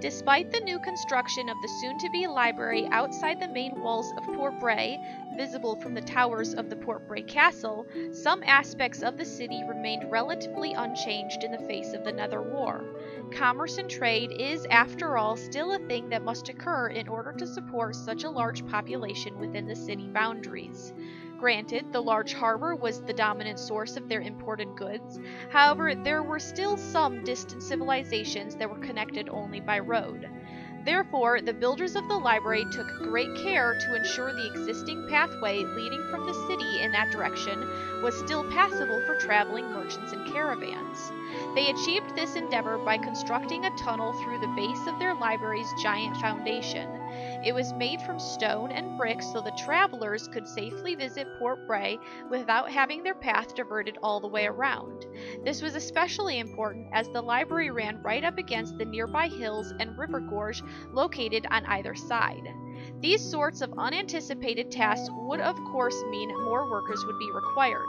Despite the new construction of the soon-to-be library outside the main walls of Port Bray, visible from the towers of the Port Bray Castle, some aspects of the city remained relatively unchanged in the face of the Nether War. Commerce and trade is, after all, still a thing that must occur in order to support such a large population within the city boundaries. Granted, the large harbor was the dominant source of their imported goods. However, there were still some distant civilizations that were connected only by road. Therefore, the builders of the library took great care to ensure the existing pathway leading from the city in that direction was still passable for traveling merchants and caravans. They achieved this endeavor by constructing a tunnel through the base of their library's giant foundation. It was made from stone and brick so the travelers could safely visit Port Bray without having their path diverted all the way around. This was especially important as the library ran right up against the nearby hills and river gorge located on either side. These sorts of unanticipated tasks would of course mean more workers would be required.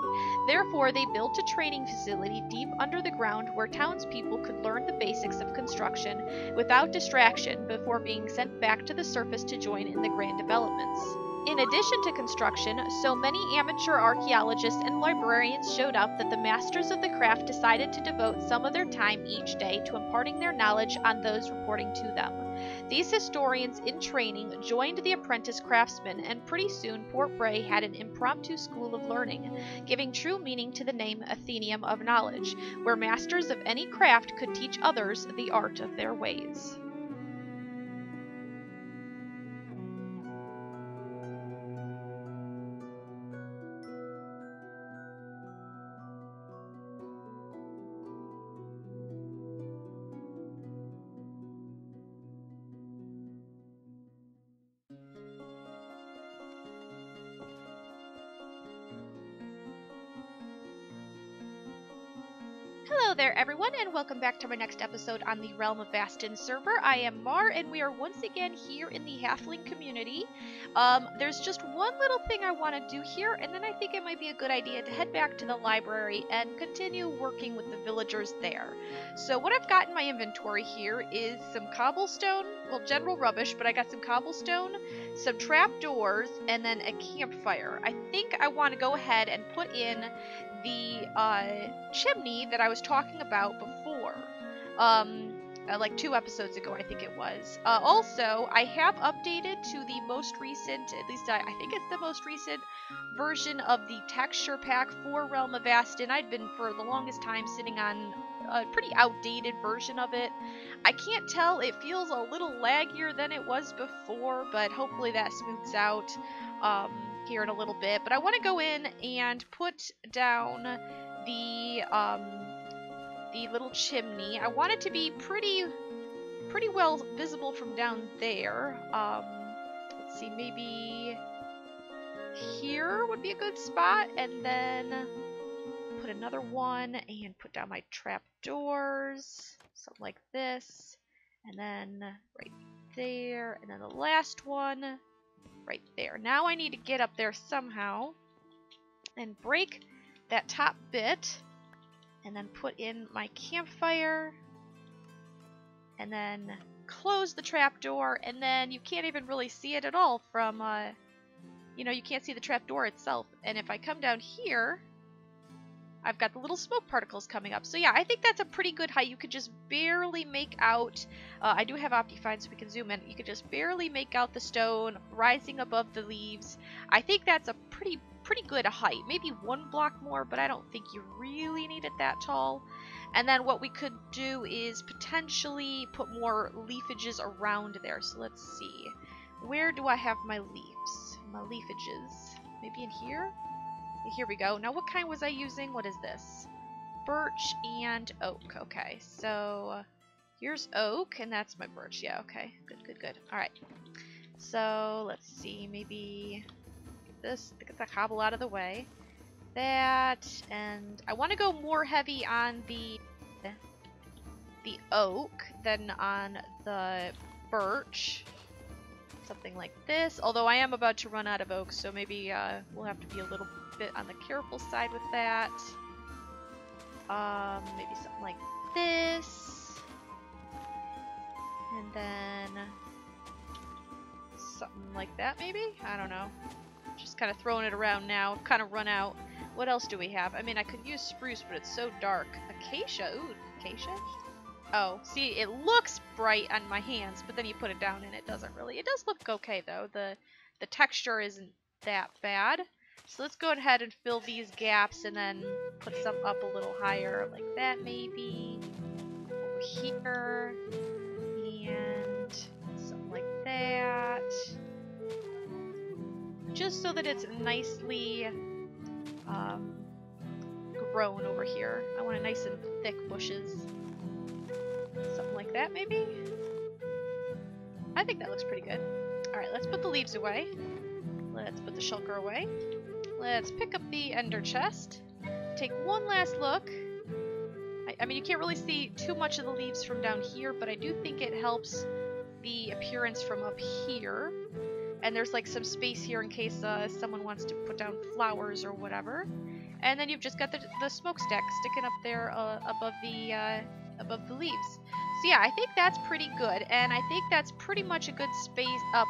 Therefore, they built a training facility deep under the ground where townspeople could learn the basics of construction without distraction before being sent back to the surface to join in the grand developments. In addition to construction, so many amateur archaeologists and librarians showed up that the masters of the craft decided to devote some of their time each day to imparting their knowledge on those reporting to them. These historians in training joined the apprentice craftsmen, and pretty soon Port Bray had an impromptu school of learning, giving true meaning to the name Athenaeum of Knowledge, where masters of any craft could teach others the art of their ways. Hello there everyone, and welcome back to my next episode on the Realm of Vasten server. I am Mar, and we are once again here in the Halfling community. There's just one little thing I want to do here, and then I think it might be a good idea to head back to the library and continue working with the villagers there. So what I've got in my inventory here is some cobblestone, well, general rubbish, but I got some cobblestone, some trapdoors, and then a campfire. I think I want to go ahead and put in the chimney that I was talking about before, like 2 episodes ago, I think it was. Also, I have updated to the most recent, at least I think it's the most recent version of the texture pack for Realm of Vasten. I'd been for the longest time sitting on a pretty outdated version of it. I can't tell, it feels a little laggier than it was before, but hopefully that smooths out here in a little bit. But I want to go in and put down the little chimney. I want it to be pretty well visible from down there. Let's see, maybe here would be a good spot, and then put another one and put down my trapdoors, something like this, and then right there, and then the last one right there. Now I need to get up there somehow and break that top bit, and then put in my campfire, and then close the trapdoor, and then you can't even really see it at all from, you know, you can't see the trapdoor itself. And if I come down here, I've got the little smoke particles coming up. So yeah, I think that's a pretty good height. You could just barely make out, I do have Optifine so we can zoom in. You could just barely make out the stone rising above the leaves. I think that's a pretty good height. Maybe 1 block more, but I don't think you really need it that tall. And then what we could do is potentially put more leafages around there. So let's see. Where do I have my leaves? My leafages. Maybe in here? Here we go. Now what kind was I using? What is this? Birch and oak. Okay, so here's oak, and that's my birch. Yeah, okay. Good. Alright. So let's see. Maybe this, get the cobble out of the way. That, and I want to go more heavy on the oak than on the birch. Something like this. Although I am about to run out of oak, so maybe we'll have to be a little bit on the careful side with that. Maybe something like this. And then something like that, maybe? I don't know. Just kind of throwing it around now. I've kind of run out. What else do we have? I mean, I could use spruce, but it's so dark. Acacia. Ooh, acacia? Oh, see, it looks bright on my hands, but then you put it down and it doesn't really. It does look okay, though. The texture isn't that bad. So let's go ahead and fill these gaps and then put some up a little higher, like that maybe. Over here. And something like that. Just so that it's nicely grown over here. I want it nice and thick bushes. Something like that, maybe? I think that looks pretty good. Alright, let's put the leaves away. Let's put the shulker away. Let's pick up the ender chest. Take one last look. I mean, you can't really see too much of the leaves from down here, but I do think it helps the appearance from up here. And there's like some space here in case someone wants to put down flowers or whatever. And then you've just got the smokestack sticking up there above the leaves. So yeah, I think that's pretty good, and I think that's pretty much a good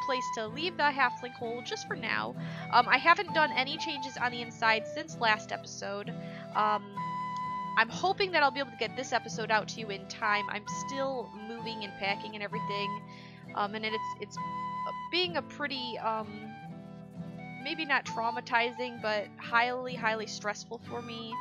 place to leave the halfling hole just for now. I haven't done any changes on the inside since last episode. I'm hoping that I'll be able to get this episode out to you in time. I'm still moving and packing and everything, and it's being a pretty maybe not traumatizing, but highly stressful for me.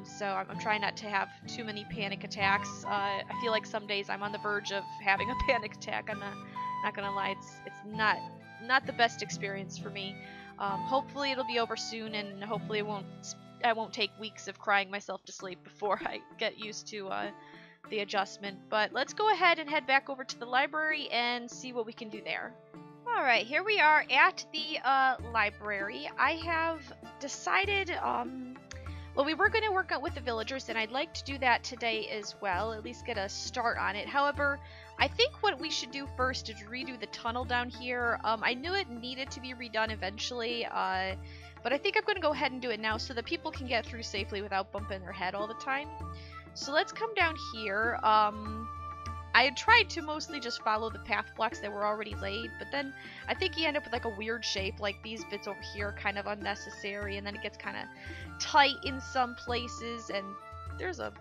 So I'm trying not to have too many panic attacks. I feel like some days I'm on the verge of having a panic attack. I'm not gonna lie, it's not the best experience for me. Hopefully it'll be over soon, and hopefully I won't take weeks of crying myself to sleep before I get used to the adjustment. But let's go ahead and head back over to the library and see what we can do there. Alright, here we are at the library. I have decided, well, we were going to work out with the villagers, and I'd like to do that today as well, at least get a start on it. However, I think what we should do first is redo the tunnel down here. I knew it needed to be redone eventually, but I think I'm going to go ahead and do it now so that people can get through safely without bumping their head all the time. So let's come down here. I had tried to mostly just follow the path blocks that were already laid, but then I think you end up with like a weird shape, like these bits over here are kind of unnecessary, and then it gets kind of tight in some places, and there's a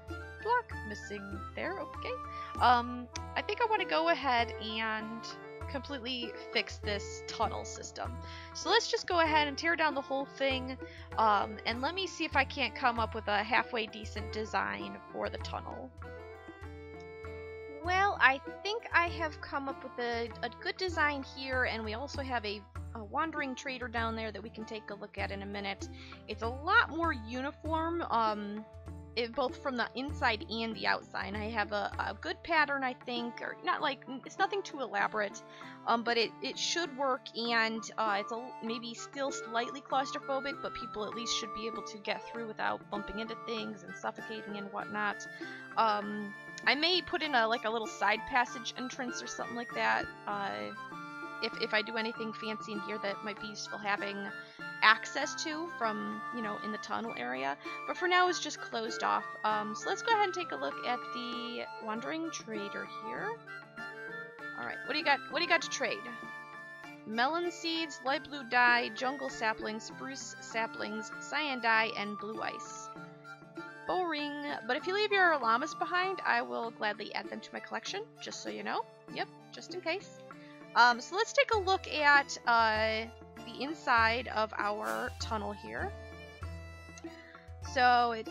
block missing there, okay. I think I want to go ahead and completely fix this tunnel system. So let's just go ahead and tear down the whole thing, and let me see if I can't come up with a halfway decent design for the tunnel. Well, I think I have come up with a good design here, and we also have a wandering trader down there that we can take a look at in a minute. It's a lot more uniform, both from the inside and the outside. I have a good pattern, I think, or not like, it's nothing too elaborate, but it should work, and it's maybe still slightly claustrophobic, but people at least should be able to get through without bumping into things and suffocating and whatnot. I may put in a little side passage entrance or something like that, if I do anything fancy in here that might be useful having access to from, in the tunnel area. But for now, it's just closed off. So let's go ahead and take a look at the wandering trader here. Alright, what do you got? What do you got to trade? Melon seeds, light blue dye, jungle saplings, spruce saplings, cyan dye, and blue ice. Boring, but if you leave your llamas behind, I will gladly add them to my collection, just so you know. Yep, just in case. So let's take a look at the inside of our tunnel here. So it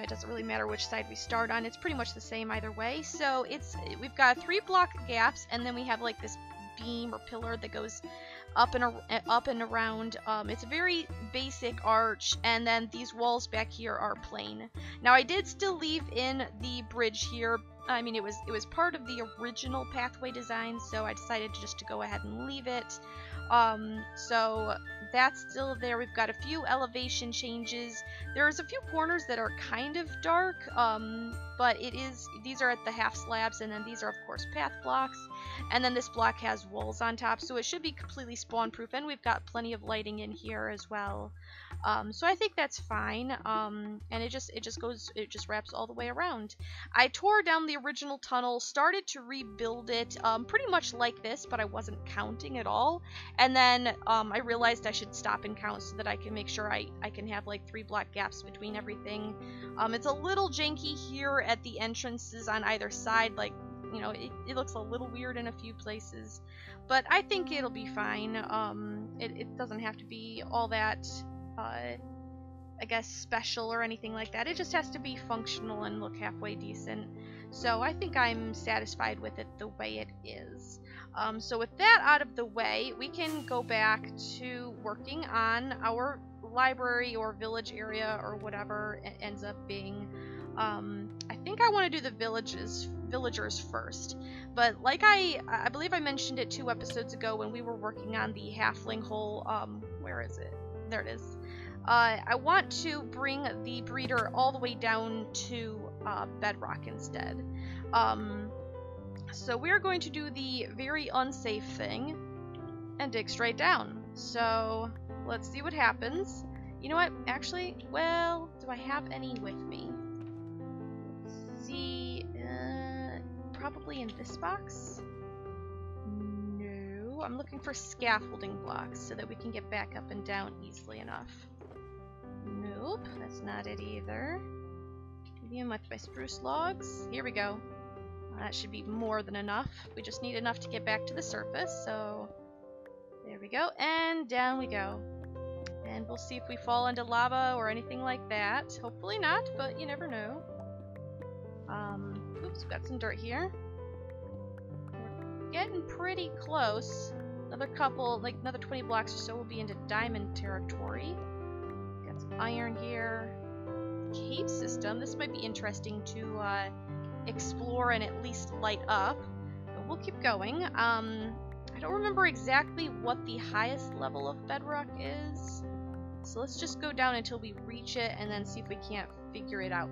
doesn't really matter which side we start on. It's pretty much the same either way. So we've got 3 block gaps, and then we have like this beam or pillar that goes up and around. It's a very basic arch, and then these walls back here are plain. Now I did still leave in the bridge here. I mean, it was part of the original pathway design, so I decided just to go ahead and leave it. So that's still there. We've got a few elevation changes. There's a few corners that are kind of dark, but these are at the half slabs, and then these are of course path blocks, and then this block has walls on top, so it should be completely spawn proof, and we've got plenty of lighting in here as well. So I think that's fine. And it just wraps all the way around. I tore down the original tunnel, started to rebuild it, pretty much like this, but I wasn't counting at all. And then I realized I should stop and count so that I can make sure I can have like 3 block gaps between everything. It's a little janky here at the entrances on either side, like, you know, it looks a little weird in a few places, but I think it'll be fine. It doesn't have to be all that, I guess, special or anything like that. It just has to be functional and look halfway decent. So I think I'm satisfied with it the way it is. So with that out of the way, we can go back to working on our library or village area or whatever it ends up being. I think I want to do the villagers first, but like I believe I mentioned it 2 episodes ago when we were working on the halfling hole. Where is it? There it is. I want to bring the breeder all the way down to bedrock instead. So we're going to do the very unsafe thing and dig straight down. So let's see what happens. You know what? Actually, well, do I have any with me? Let's see. Probably in this box? No. I'm looking for scaffolding blocks so that we can get back up and down easily enough. Nope, that's not it either. Medium with my spruce logs. Here we go. That should be more than enough. We just need enough to get back to the surface, so there we go, and down we go. And we'll see if we fall into lava or anything like that. Hopefully not, but you never know. Oops, got some dirt here. We're getting pretty close. Another couple, like another 20 blocks or so, we'll be into diamond territory. Got some iron here. Cave system. This might be interesting to explore and at least light up. But we'll keep going. I don't remember exactly what the highest level of bedrock is. So let's just go down until we reach it and then see if we can't figure it out.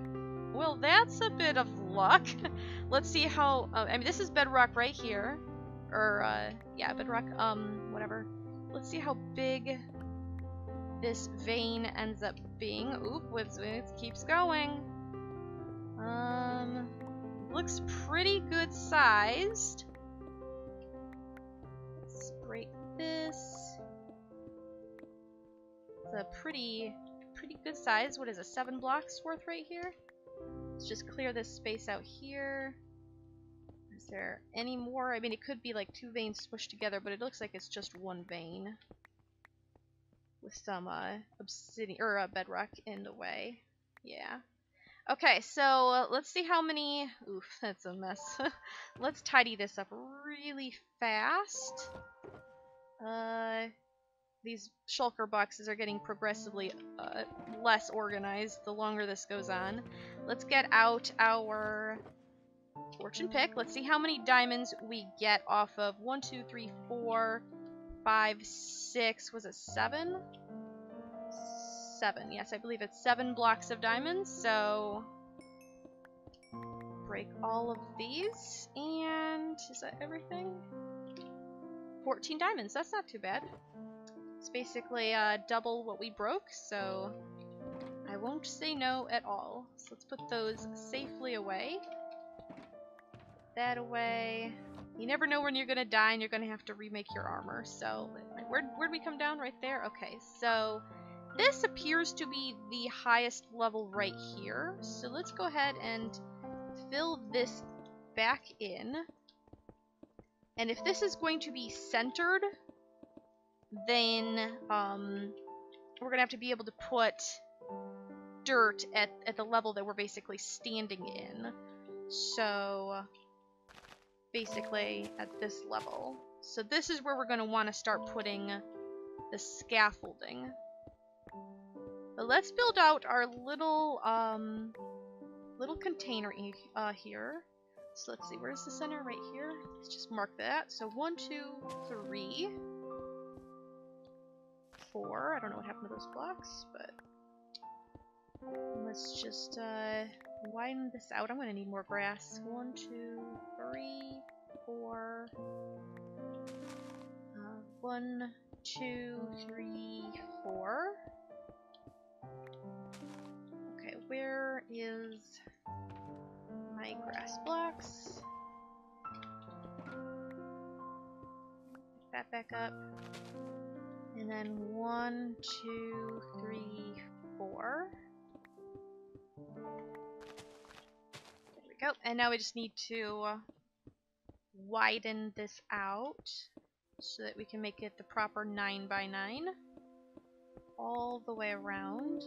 Well, that's a bit of luck. Let's see how... I mean, this is bedrock right here. Or, yeah, bedrock, whatever. Let's see how big this vein ends up being. Oop, it keeps going. Looks pretty good sized. Let's break this. It's a pretty good size. What is it, 7 blocks worth right here? Let's just clear this space out here. Is there any more? I mean, it could be like 2 veins smushed together, but it looks like it's just 1 vein with some obsidian or bedrock in the way. Yeah. Okay, so let's see how many. Oof, that's a mess. Let's tidy this up really fast. These shulker boxes are getting progressively less organized the longer this goes on. Let's get out our fortune pick. Let's see how many diamonds we get off of 1, 2, 3, 4, 5, 6. Was it 7? 7. Yes, I believe it's 7 blocks of diamonds. So break all of these, and is that everything? 14 diamonds. That's not too bad. It's basically double what we broke, so I won't say no at all. So let's put those safely away. Put that away. You never know when you're gonna die and you're gonna have to remake your armor. So where'd we come down? Right there? Okay, so this appears to be the highest level right here. So let's go ahead and fill this back in. And if this is going to be centered, then we're gonna have to be able to put dirt at the level that we're basically standing in. So basically at this level. So this is where we're gonna want to start putting the scaffolding. But let's build out our little little container here. So let's see, where's the center? Right here. Let's just mark that. So 1, 2, 3, 4. I don't know what happened to those blocks, but let's just widen this out. I'm gonna need more grass. 1, 2, 3, 4. 1, 2, 3, 4. is my grass blocks. Pick that back up. And then 1, 2, 3, 4. There we go. And now we just need to widen this out so that we can make it the proper 9 by 9 all the way around.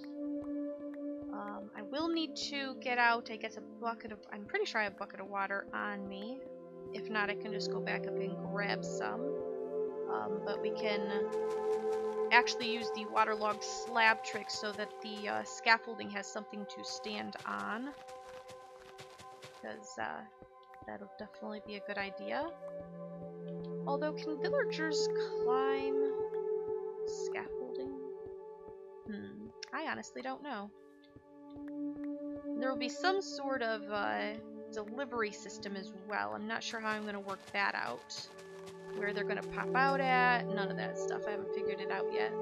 I will need to get out, I guess, a bucket of, I'm pretty sure I have a bucket of water on me. If not, I can just go back up and grab some. But we can actually use the waterlogged slab trick so that the scaffolding has something to stand on. Because that'll definitely be a good idea. Although, can villagers climb scaffolding? I honestly don't know. There will be some sort of delivery system as well. I'm not sure how I'm going to work that out. Where they're going to pop out at, none of that stuff. I haven't figured it out yet.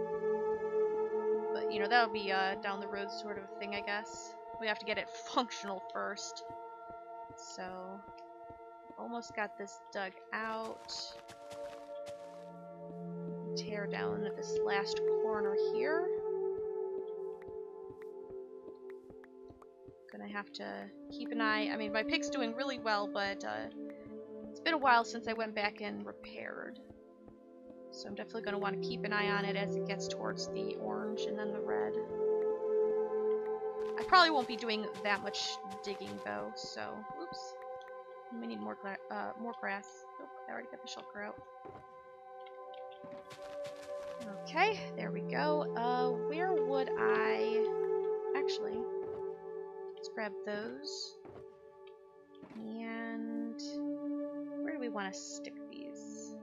But, you know, that'll be down the road sort of thing, I guess. We have to get it functional first. So, almost got this dug out. Tear down this last corner here. Gonna have to keep an eye. I mean, my pig's doing really well, but it's been a while since I went back and repaired. So I'm definitely going to want to keep an eye on it as it gets towards the orange and then the red. I probably won't be doing that much digging though, so oops. We need more grass. Oh, I already got the shulker out. Okay, there we go. Where would I... Actually, let's grab those. And where do we want to stick these?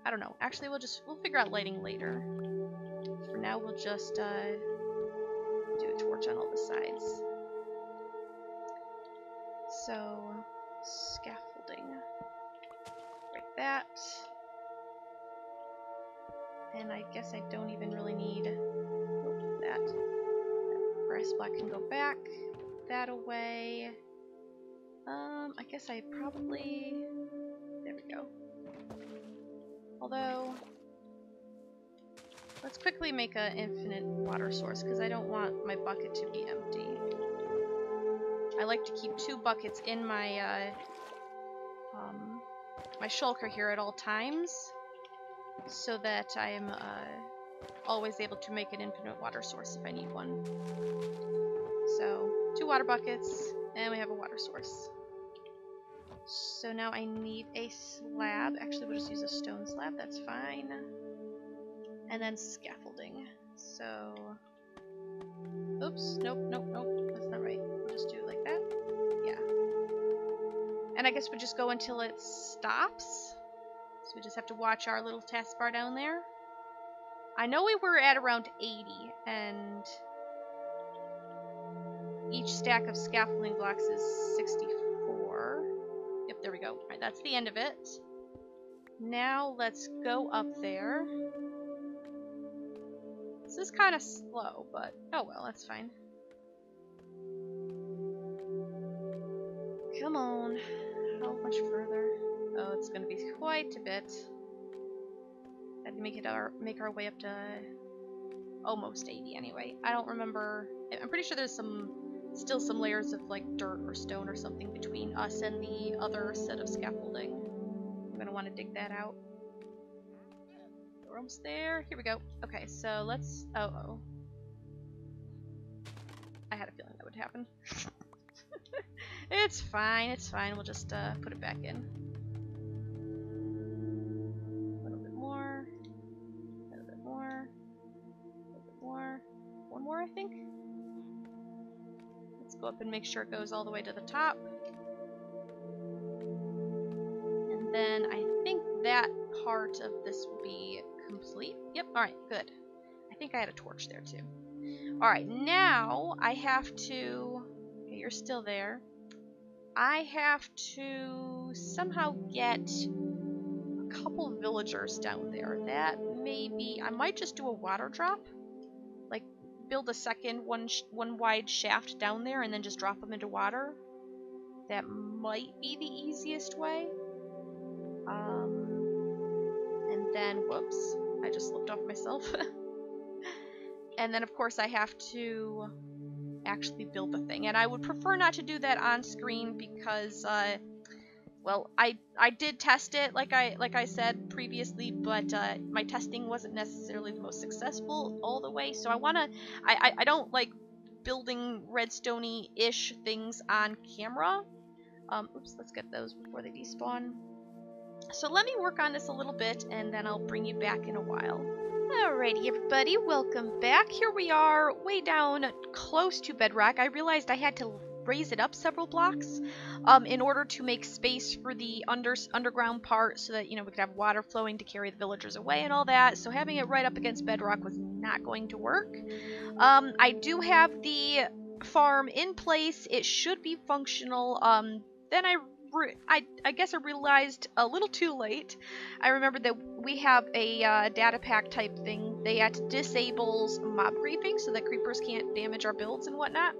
I don't know. Actually, we'll figure out lighting later. For now, we'll just do a torch on all the sides. So, scaffolding. Like that. And I guess I don't even really need that. That grass block can go back. Put that away. I guess I probably... There we go. Although, let's quickly make an infinite water source because I don't want my bucket to be empty. I like to keep 2 buckets in my my shulker here at all times, so that I'm always able to make an infinite water source if I need one. So 2 water buckets, and we have a water source. So now I need a slab. Actually, we'll just use a stone slab. That's fine. And then scaffolding. So, oops, nope, that's not right. We'll just do it like that. Yeah. And I guess we just go until it stops. So we just have to watch our little taskbar down there. I know we were at around 80, and each stack of scaffolding blocks is 64. Yep, there we go. Alright, that's the end of it. Now let's go up there. This is kind of slow, but oh well, that's fine. Come on. How much further? Oh, it's going to be quite a bit. Had to make our way up to almost 80 anyway. I don't remember. I'm pretty sure there's still some layers of like dirt or stone or something between us and the other set of scaffolding. I'm going to want to dig that out. We're almost there. Here we go. Okay, so let's... Oh. I had a feeling that would happen. It's fine, it's fine. We'll just put it back in. A little bit more. A little bit more. A little bit more. One more, I think. Let's go up and make sure it goes all the way to the top. And then I think that part of this will be complete. Yep, alright, good. I think I had a torch there too. Alright, now I have to... Okay, you're still there. I have to somehow get a couple villagers down there. That may be... I might just do a water drop. Like, build a second one wide shaft down there and then just drop them into water. That might be the easiest way. And then, whoops, I just slipped off myself. And then, of course, I have to actually build the thing. And I would prefer not to do that on screen because, well, I did test it, like I said previously, but my testing wasn't necessarily the most successful all the way. So I don't like building redstone-y-ish things on camera. Oops, let's get those before they despawn. So let me work on this a little bit, and then I'll bring you back in a while. Alrighty, everybody, welcome back. Here we are, way down close to bedrock. I realized I had to raise it up several blocks in order to make space for the underground part so that, you know, we could have water flowing to carry the villagers away and all that. So having it right up against bedrock was not going to work. I do have the farm in place. It should be functional. Then I guess I realized a little too late. I remembered that we have a data pack type thing that disables mob creeping so that creepers can't damage our builds and whatnot.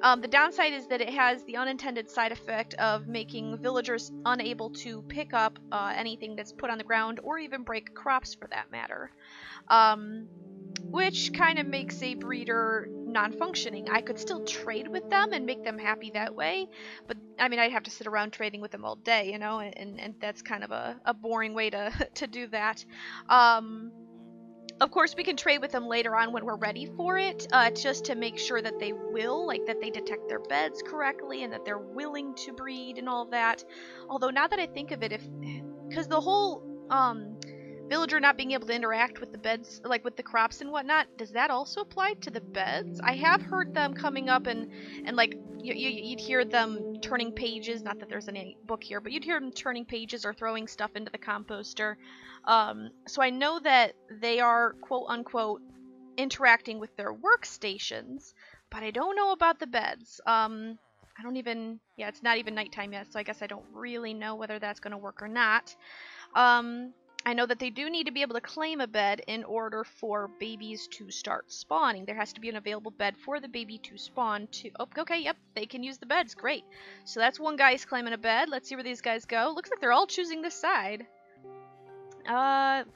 The downside is that it has the unintended side effect of making villagers unable to pick up anything that's put on the ground or even break crops for that matter. Which kind of makes a breeder non-functioning. I could still trade with them and make them happy that way, but I mean, I'd have to sit around trading with them all day, you know, and that's kind of a boring way to do that. Of course, we can trade with them later on when we're ready for it, just to make sure that they will, like, that they detect their beds correctly and that they're willing to breed and all that. Although, now that I think of it, because the whole, villager not being able to interact with the beds, like with the crops and whatnot, does that also apply to the beds? I have heard them coming up and like, you'd hear them turning pages, not that there's any book here, but you'd hear them turning pages or throwing stuff into the composter. So I know that they are, quote unquote, interacting with their workstations, but I don't know about the beds. I don't even, yeah, it's not even nighttime yet, so I guess I don't really know whether that's going to work or not. I know that they do need to be able to claim a bed in order for babies to start spawning. There has to be an available bed for the baby to spawn to. Oh, okay, yep, they can use the beds. Great. So that's one guy's claiming a bed. Let's see where these guys go. Looks like they're all choosing this side.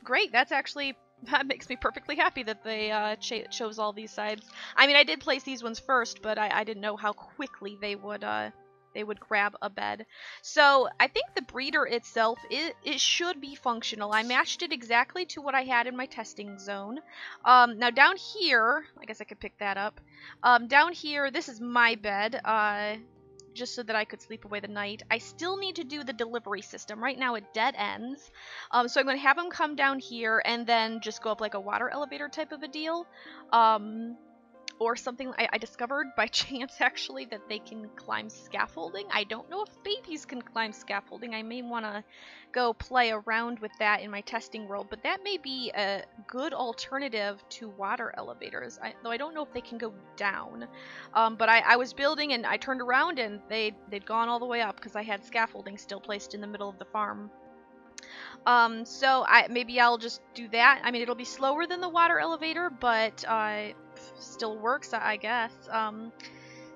Great. That makes me perfectly happy that they chose all these sides. I mean, I did place these ones first, but I didn't know how quickly they would grab a bed. So I think the breeder itself, it should be functional. I matched it exactly to what I had in my testing zone. Now down here, I guess I could pick that up. Down here, this is my bed, just so that I could sleep away the night. I still need to do the delivery system. Right now it dead ends. So I'm going to have them come down here and then just go up like a water elevator type of a deal. Or something. I discovered by chance, actually, that they can climb scaffolding. I don't know if babies can climb scaffolding. I may want to go play around with that in my testing world, but that may be a good alternative to water elevators, though I don't know if they can go down. But I was building, and I turned around, and they'd gone all the way up, because I had scaffolding still placed in the middle of the farm. So maybe I'll just do that. I mean, it'll be slower than the water elevator, but still works, I guess.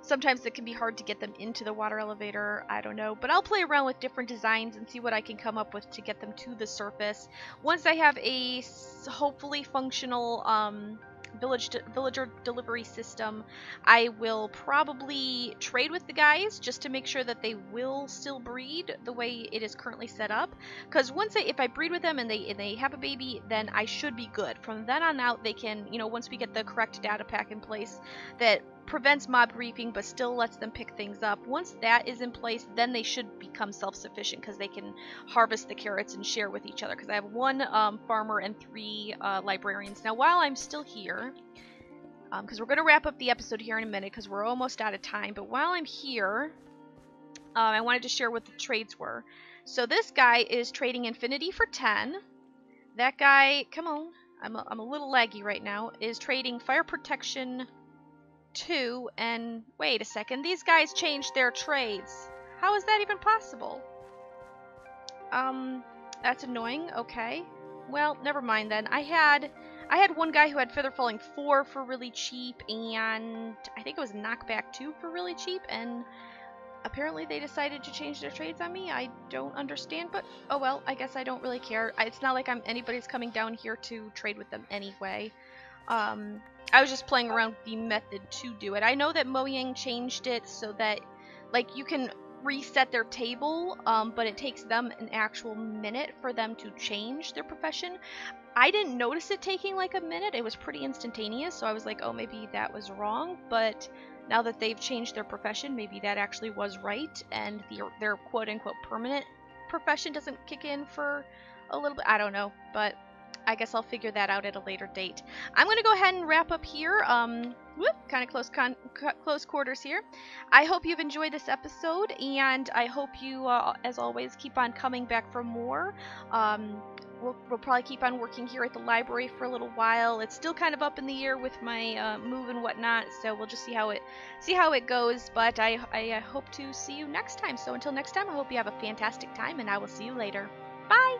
Sometimes it can be hard to get them into the water elevator. I don't know, but I'll play around with different designs and see what I can come up with to get them to the surface. Once I have a hopefully functional villager delivery system, I will probably trade with the guys just to make sure that they will still breed the way it is currently set up. Because if I breed with them and they have a baby, then I should be good. From then on out, they can, you know, once we get the correct data pack in place that prevents mob creeping but still lets them pick things up. Once that is in place, then they should become self-sufficient because they can harvest the carrots and share with each other. Because I have one farmer and 3 librarians. Now, while I'm still here, because we're going to wrap up the episode here in a minute because we're almost out of time, but while I'm here, I wanted to share what the trades were. So this guy is trading Infinity for 10. That guy, come on, I'm a little laggy right now, is trading Fire Protection 2, and wait a second, these guys changed their trades. How is that even possible? That's annoying. Okay, well, never mind then. I I had one guy who had Feather Falling 4 for really cheap, and I think it was Knockback 2 for really cheap, and apparently they decided to change their trades on me. I don't understand, but oh well, I guess I don't really care. It's not like anybody's coming down here to trade with them anyway. I was just playing around with the method to do it. I know that Mojang changed it so that, like, you can reset their table, but it takes them an actual minute for them to change their profession. I didn't notice it taking like a minute. It was pretty instantaneous, so I was like, oh, maybe that was wrong, but now that they've changed their profession, maybe that actually was right, and their quote-unquote permanent profession doesn't kick in for a little bit. I don't know, but I guess I'll figure that out at a later date. I'm going to go ahead and wrap up here. Kind of close quarters here. I hope you've enjoyed this episode, and I hope you, as always, keep on coming back for more. We'll probably keep on working here at the library for a little while. It's still kind of up in the air with my move and whatnot, so we'll just see how it goes. But I hope to see you next time. So until next time, I hope you have a fantastic time, and I will see you later. Bye!